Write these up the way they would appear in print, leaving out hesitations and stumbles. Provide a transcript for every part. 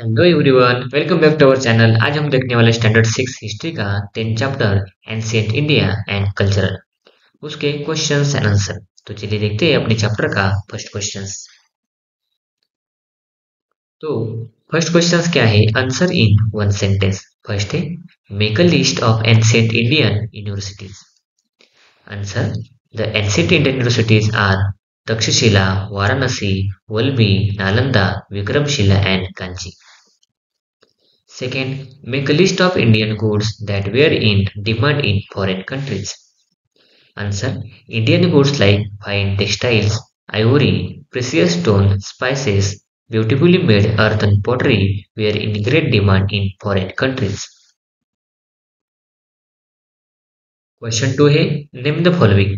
Hello everyone, welcome back to our channel. आज हम देखने वाले स्टैंडर्ड 6 हिस्ट्री का 10 chapter ancient India and cultural, उसके क्वेश्चंस एंड आंसर। तो चलिए देखते हैं अपने चैप्टर का फर्स्ट क्वेश्चंस। तो फर्स्ट क्वेश्चंस क्या है? Answer in one sentence. First है, make a list of ancient Indian universities. Answer, the ancient Indian universities are Takshashila, Varanasi, Vallabhi, Nalanda, Vikramashila and Kanchi. Second, make a list of Indian goods that were in demand in foreign countries. Answer, Indian goods like fine textiles, ivory, precious stone, spices, beautifully made earthen pottery were in great demand in foreign countries. Question 2 है, name the following.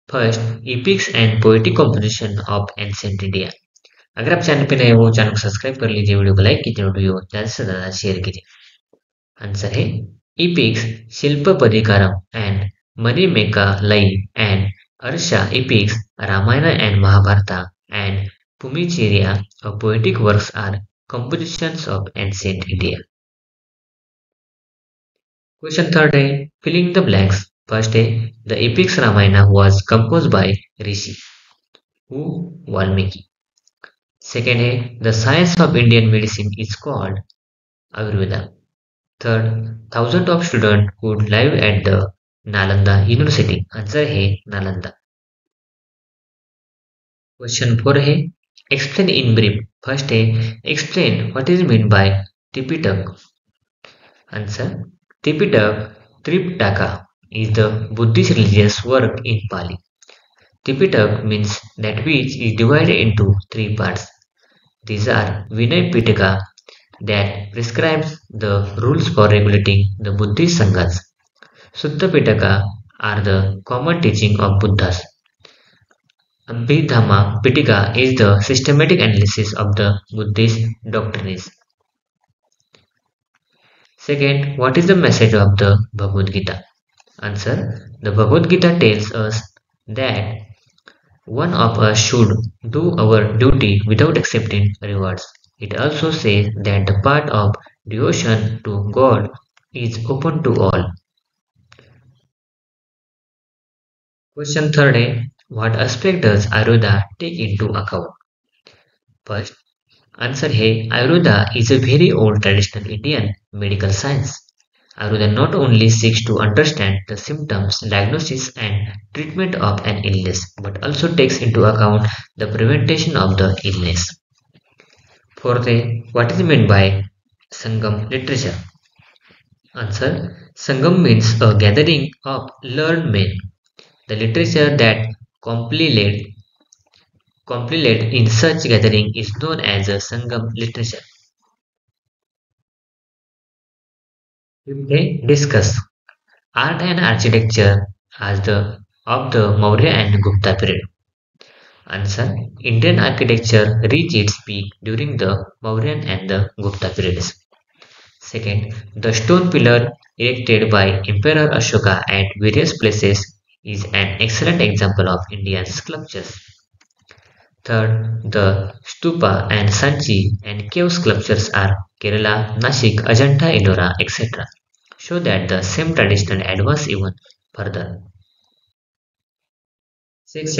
First, epics and poetic composition of ancient India. अगर आप channel पे नए हो, channel को subscribe कर लीजिए, video को लाइक कीजिए, वीडियो ज़्यादा से ज़्यादा शेयर कीजिए। आंसर है epics, Shilpapadikaram and Manimeka Lai and Arsha epics, Ramayana and Mahabharata and Pumichirya of poetic works are compositions of ancient India. Question third है, filling the blanks. First है, the epics Ramayana was composed by Rishi. Who? Valmiki. Second है, the science of Indian medicine is called Ayurveda. Third, thousands of students could live at the Nalanda University. Answer है Nalanda. Question 4 है, explain in brief. First है, explain what is mean by Tripitaka. Answer, Tripitaka, Tripitaka is the Buddhist religious work in Pali. Tripitaka means that which is divided into three parts. These are Vinay Pitaka, that prescribes the rules for regulating the Buddhist sanghas. Sutta Pitaka are the common teaching of Buddhas. Abhidhamma Pitaka is the systematic analysis of the Buddhist doctrines. Second, what is the message of the Bhagavad Gita? Answer, the Bhagavad Gita tells us that one of us should do our duty without accepting rewards. It also says that the path of devotion to God is open to all. Question third है, what aspect does Ayurveda take into account? First, answer है, Ayurveda is a very old traditional Indian medical science. Ayurveda not only seeks to understand the symptoms, diagnosis and treatment of an illness, but also takes into account the prevention of the illness. Fourth, what is meant by Sangam literature? Answer, Sangam means a gathering of learned men. The literature that compiled in such gathering is known as a Sangam literature. Fifth, discuss art and architecture as the of the Maurya and Gupta period. Answer, Indian architecture reached its peak during the Mauryan and the Gupta periods. Second, the stone pillar erected by Emperor Ashoka at various places is an excellent example of Indian sculptures. Third, the stupa and sanchi and cave sculptures are Kerala, Nashik, Ajanta, Ellora, etc. show that the same tradition advanced even further. Sixth,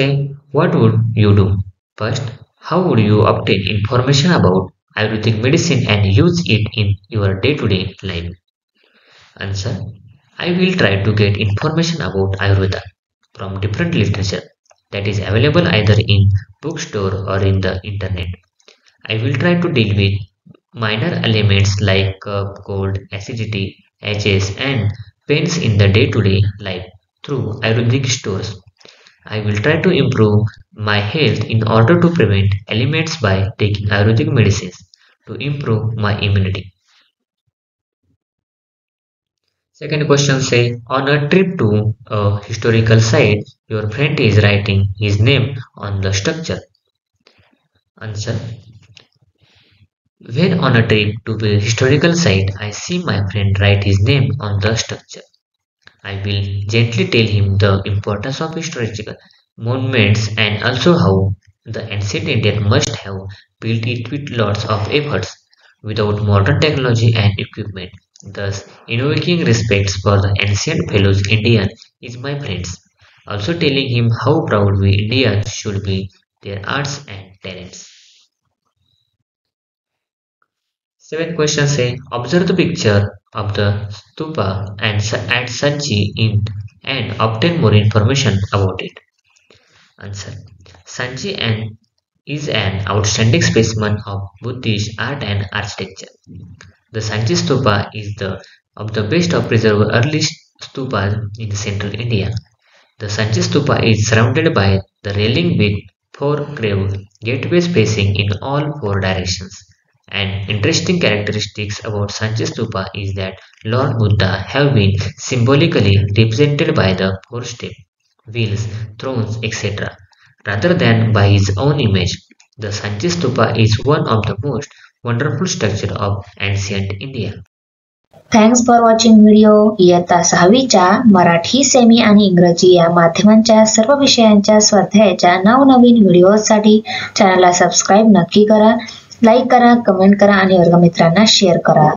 what would you do? First, how would you obtain information about Ayurvedic medicine and use it in your day-to-day life? Answer, I will try to get information about Ayurveda from different literature that is available either in bookstore or in the internet. I will try to deal with minor elements like cough, cold, acidity, HS and pains in the day-to-day life through Ayurvedic stores. I will try to improve my health in order to prevent ailments by taking Ayurvedic medicines to improve my immunity. Second question say, on a trip to a historical site, your friend is writing his name on the structure. Answer, when on a trip to a historical site, I see my friend write his name on the structure. I will gently tell him the importance of historical monuments and also how the ancient Indian must have built it with lots of efforts without modern technology and equipment, thus invoking respect for the ancient fellows Indian is my friends, also telling him how proud we Indians should be their arts and talents. Seventh question say, observe the picture of the stupa and at Sanchi in and obtain more information about it. Answer. Sanchi and is an outstanding specimen of Buddhist art and architecture. The Sanchi Stupa is the of the best of preserved early stupas in central India. The Sanchi Stupa is surrounded by the railing with four carved gateways facing in all four directions. An interesting characteristics about Sanchi Stupa is that Lord Buddha have been symbolically represented by the four steps, wheels, thrones, etc., rather than by his own image. The Sanchi Stupa is one of the most wonderful structures of ancient India. Thanks for watching video. इयत्ता 6वीच्या Marathi, semi आणि इंग्रजी या माध्यमांच्या सर्व विषयांच्या स्वाध्यायाच्या नवनवीन व्हिडिओसाठी चॅनलला subscribe नक्की करा, लाईक करा, कमेंट करा आणि वर्गमित्रांना शेअर करा.